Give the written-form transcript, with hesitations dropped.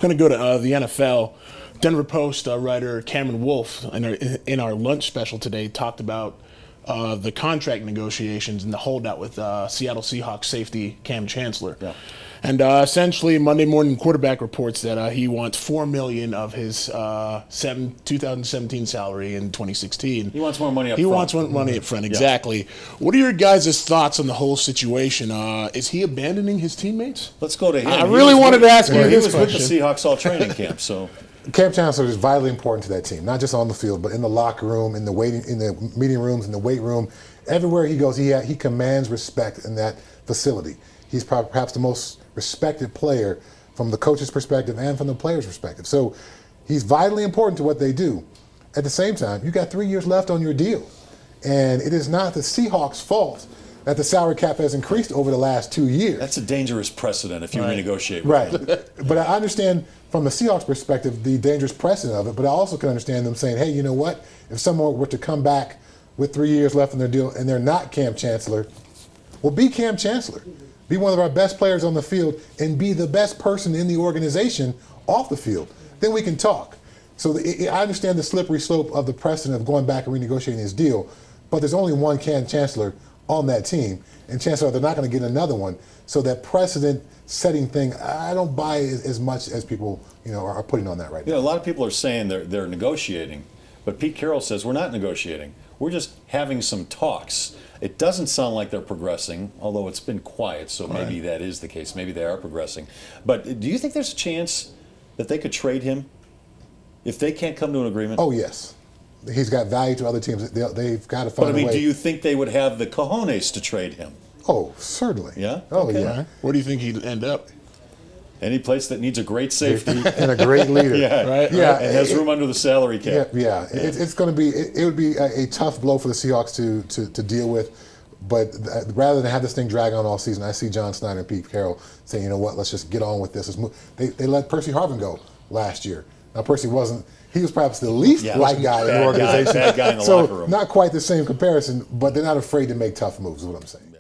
going to go to the NFL. Denver Post writer Cameron Wolfe, in our lunch special today, talked about the contract negotiations and the holdout with Seattle Seahawks safety Kam Chancellor. Yeah. And essentially, Monday Morning Quarterback reports that he wants $4 million of his 2017 salary in 2016. He wants more money up front. He wants more money up front, exactly. Yeah. What are your guys' thoughts on the whole situation? Is he abandoning his teammates? Let's go to him. I really wanted to ask you this question. He was with the Seahawks all training camp, so. Kam Chancellor is vitally important to that team, not just on the field, but in the locker room, in the meeting rooms, in the weight room. Everywhere he goes, he commands respect in that facility. He's perhaps the most respected player from the coach's perspective and from the player's perspective. So he's vitally important to what they do. At the same time, you got 3 years left on your deal. And it is not the Seahawks' fault that the salary cap has increased over the last 2 years. That's a dangerous precedent if you renegotiate with Right. But I understand from the Seahawks' perspective the dangerous precedent of it, but I also can understand them saying, hey, you know what? If someone were to come back with 3 years left on their deal and they're not Kam Chancellor, well, be Kam Chancellor. Be one of our best players on the field and be the best person in the organization off the field. Then we can talk. So I understand the slippery slope of the precedent of going back and renegotiating his deal, but there's only one Kam Chancellor on that team, and chances are they're not going to get another one. So that precedent-setting thing, I don't buy as much as people are putting on that right now. A lot of people are saying they're negotiating, but Pete Carroll says we're not negotiating. We're just having some talks. It doesn't sound like they're progressing, although it's been quiet, so maybe that is the case. Maybe they are progressing. But do you think there's a chance that they could trade him if they can't come to an agreement? Oh, yes. He's got value to other teams. They've got to find a way. But, I mean, do you think they would have the cojones to trade him? Oh, certainly. Yeah? Oh, okay. yeah. Where do you think he'd end up? Any place that needs a great safety. And a great leader. Right? Yeah. And has room under the salary cap. Yeah. It's going to be, it would be a tough blow for the Seahawks to deal with. But rather than have this thing drag on all season, I see John Snyder and Pete Carroll saying, you know what, let's just get on with this. Let's move. They let Percy Harvin go last year. Now, Percy he was perhaps the least liked guy in the organization. Bad guy in the so locker room. Not quite the same comparison, but they're not afraid to make tough moves, is what I'm saying.